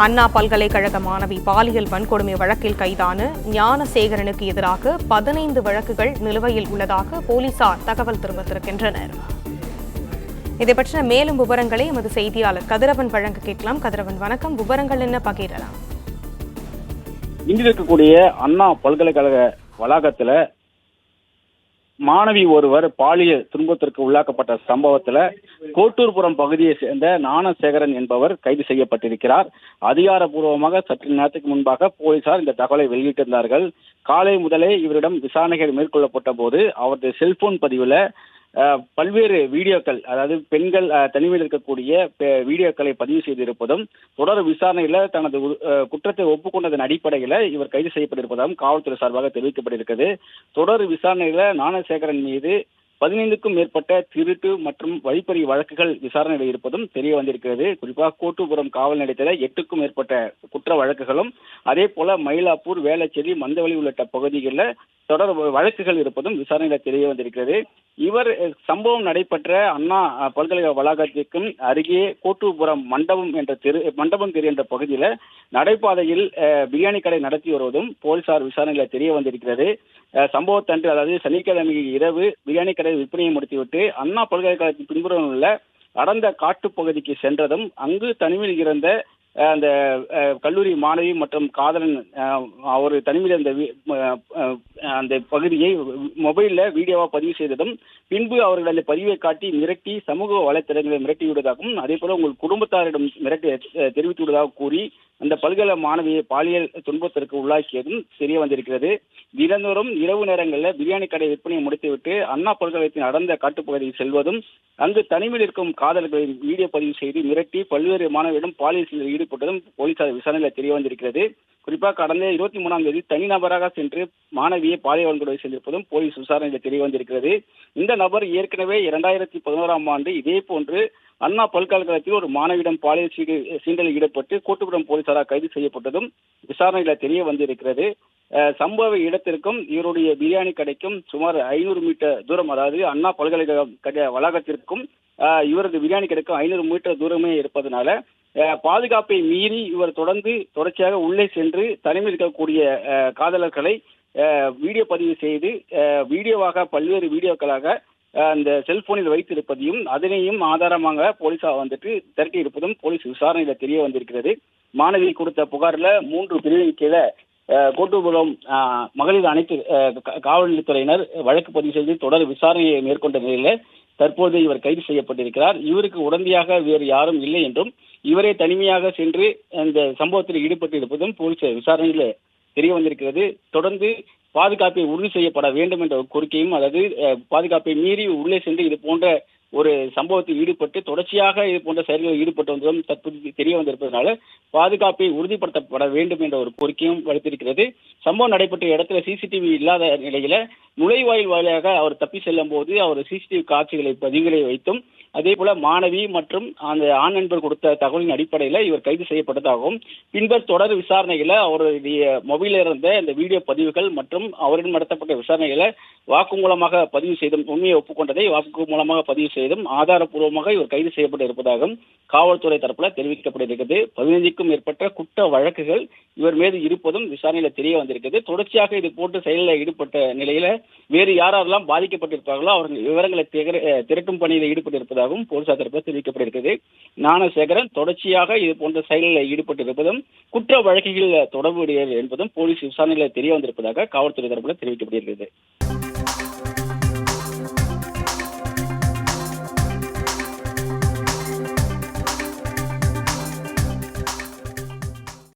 அண்ணா பல்கலைக்கழக மாணவி பாலியல் வன்கொடுமை வழக்கில் கைதான ஞானசேகரனுக்கு எதிராக 15 வழக்குகள் நிலுவையில் உள்ளதாக போலீசார் தகவல் தெரிவித்திருக்கின்றனர். இதை பற்றின மேலும் விவரங்களை எமது செய்தியாளர் கதிரவன் வழங்க கேட்கலாம். கதிரவன், வணக்கம். விவரங்கள் என்ன பகிரலாம்? இன்று இருக்கக்கூடிய அண்ணா பல்கலைக்கழக வளாகத்துல மாணவி ஒருவர் பாலியல் துன்பத்திற்கு உள்ளாக்கப்பட்ட சம்பவத்துல கோட்டூர்புரம் பகுதியை சேர்ந்த ஞானசேகரன் என்பவர் கைது செய்யப்பட்டிருக்கிறார். அதிகாரப்பூர்வமாக சற்று நேரத்துக்கு முன்பாக போலீசார் இந்த தகவலை வெளியிட்டிருந்தார்கள். காலை முதலே இவரிடம் விசாரணைகள் மேற்கொள்ளப்பட்ட போது அவரது செல்போன் பதிவுல பல்வேறு வீடியோக்கள், அதாவது பெண்கள் தனிமையில் இருக்கக்கூடிய வீடியோக்களை பதிவு செய்திருப்பதும், தொடர் விசாரணையில தனது குற்றத்தை ஒப்புக்கொண்டதன் அடிப்படையில இவர் கைது செய்யப்பட்டிருப்பதாகவும் காவல்துறை சார்பாக தெரிவிக்கப்பட்டிருக்கிறது. தொடர் விசாரணையில ஞானசேகரன் மீது 15க்கும் மேற்பட்ட திருட்டு மற்றும் வழிப்பறி வழக்குகள் விசாரணையில் இருப்பதும் தெரிய வந்திருக்கிறது. குறிப்பாக கோட்டூர்புரம் காவல் நிலையத்தில் 8க்கும் மேற்பட்ட குற்ற வழக்குகளும், அதே போல மயிலாப்பூர், வேளச்சேரி, மந்தவெளி உள்ளிட்ட பகுதிகளில் தொடர் வழக்குகள் இருப்பதும் விசாரணையில் தெரிய வந்திருக்கிறது. இவர் சம்பவம் நடைபெற்ற அண்ணா பல்கலைக்கழக வளாகத்திற்கும் அருகே கோட்டூர்புரம் மண்டபம் தெரு என்ற பகுதியில் நடைபாதையில் பிரியாணி கடை நடத்தி வருவதும் போலீசார் விசாரணையில் தெரிய வந்திருக்கிறது. சம்பவத்தன்று, அதாவது சனிக்கிழமை இரவு பிரியாணி கடை விற்பனையை முடித்துவிட்டு அண்ணா பல்கலைக்கழகத்தின் பின்புறம் உள்ள அடர்ந்த காட்டுப்பகுதிக்கு சென்றதும் அங்கு தனிமையில் இருந்த அந்த கல்லூரி மாணவி மற்றும் காதலன் அவர் தனிமையில் இருந்த அந்த பகுதியை மொபைலில் வீடியோவாக பதிவு செய்ததும், பின்பு அவர்கள் அந்த பதிவை காட்டி மிரட்டி சமூக வலைத்தளங்களை மிரட்டி விடுவதாகவும், அதே போல உங்கள் குடும்பத்தாரிடம் மிரட்டி தெரிவித்து விடுவதாக கூறி அந்த பல்கலை மாணவியை பாலியல் துன்பத்திற்கு உள்ளாக்கியதும் தெரிய வந்திருக்கிறது. தினந்தோறும் இரவு நேரங்களில் பிரியாணி கடை விற்பனையை முடித்துவிட்டு அண்ணா பல்கலைக்கழகத்தின் அடர்ந்த காட்டுப்பகுதியில் செல்வதும், அங்கு தனிமையில் இருக்கும் காதல்களை வீடியோ பதிவு செய்து மிரட்டி பல்வேறு மாணவர்களிடம் பாலியல் செயலில் ஈடுபட்டதும் போலீசார் விசாரணையில் தெரிய வந்திருக்கிறது. குறிப்பாக கடந்த 23ஆம் தேதி தனிநபராக சென்று மாணவியை பாலியல் வன்கொடுமை செய்திருப்பதும் போலீஸ் விசாரணையில் தெரிய வந்திருக்கிறது. இந்த நபர் ஏற்கனவே 2011ஆம் ஆண்டு இதே போன்று அண்ணா பல்கலைக்கழகத்தில் ஒரு மாணவியிடம் பாலியல் சீண்டலில் ஈடுபட்டு கோட்டூர்புரம் போலீசாரால் கைது செய்யப்பட்டதும் விசாரணையில் தெரிய வந்திருக்கிறது. சம்பவ இடத்திற்கும் இவருடைய பிரியாணி கடைக்கும் சுமார் 500 மீட்டர் தூரம், அதாவது அண்ணா பல்கலைக்கழக வளாகத்திற்கும் இவரது பிரியாணி கடைக்கும் 500 மீட்டர் தூரமே இருப்பதனால பாதுகாப்பை மீறி இவர் தொடர்ச்சியாக உள்ளே சென்று தனிமையில் இருக்கக்கூடிய காதலர்களை வீடியோ பதிவு செய்து வீடியோவாக பல்வேறு வீடியோக்களாக அந்த செல்போனில் வைத்திருப்பதையும் அதனையும் ஆதாரமாக போலீசார் திரட்டி இருப்பதும் போலீஸ் விசாரணையில தெரிய வந்திருக்கிறது. மாணவி கொடுத்த புகாரில் 3 பிரிவின் கீழே கோட்டூர்புரம் மகளிர் அனைத்து காவல் நிலையத்துறையினர் வழக்கு பதிவு செய்து தொடர் விசாரணையை மேற்கொண்ட நிலையில தற்போது இவர் கைது செய்யப்பட்டிருக்கிறார். இவருக்கு உடந்தையாக வேறு யாரும் இல்லை என்றும், இவரே தனிமையாக சென்று இந்த சம்பவத்தில் ஈடுபட்டு இருப்பதும் போலீஸ் விசாரணையில் தெரிய வந்திருக்கிறது. தொடர்ந்து பாதுகாப்பை உறுதி செய்யப்பட வேண்டும் என்ற ஒரு கோரிக்கையும், அதாவது பாதுகாப்பை மீறி உள்ளே சென்று இது போன்ற ஒரு சம்பவத்தில் ஈடுபட்டு தொடர்ச்சியாக இது போன்ற செயல்களில் ஈடுபட்டு வந்ததும் தற்போது தெரிய வந்திருப்பதனால பாதுகாப்பை உறுதிப்படுத்தப்பட வேண்டும் என்ற ஒரு கோரிக்கையும் வலுத்திருக்கிறது. சம்பவம் நடைபெற்ற இடத்துல சிசிடிவி இல்லாத நிலையில நுழைவாயில் வழியாக அவர் தப்பி செல்லும் போது அவர் சிசிடிவி பதிவுகளை வைத்தும், அதே போல மாணவி மற்றும் அந்த ஆண் நண்பர் கொடுத்த தகவலின் அடிப்படையில் இவர் கைது செய்யப்பட்டதாகவும், பின்னர் தொடர் விசாரணையில அவருடைய மொபைலில் இருந்த இந்த வீடியோ பதிவுகள் மற்றும் அவரிடம் நடத்தப்பட்ட விசாரணைகளை வாக்குமூலமாக பதிவு செய்தும், உண்மையை ஒப்புக்கொண்டதை வாக்குமூலமாக பதிவு செய்தும் ஆதாரப்பூர்வமாக இவர் கைது செய்யப்பட்டு இருப்பதாகவும் காவல்துறை தரப்பில் தெரிவிக்கப்பட்டிருக்கிறது. 15க்கும் மேற்பட்ட குற்ற வழக்குகள் இவர் மீது இருப்பதும் விசாரணையில தெரிய வந்திருக்கிறது. தொடர்ச்சியாக இது போன்ற செயலில் ஈடுபட்ட நிலையில வேறு யாரெல்லாம் பாதிக்கப்பட்டிருப்பார்களோ அவர்கள் விவரங்களை திரட்டும் பணியில் ஈடுபட்டிருப்பதாகவும் போலீசார் தரப்பில் தெரிவிக்கப்பட்டிருக்கிறது. ஞானசேகரன் தொடர்ச்சியாக இது போன்ற செயலில் ஈடுபட்டிருப்பதும் குற்ற வழக்குகளில் தொடர்புடையது என்பதும் போலீஸ் விசாரணையில் தெரிய வந்திருப்பதாக காவல்துறை தரப்பில் தெரிவிக்கப்பட்டிருக்கிறது.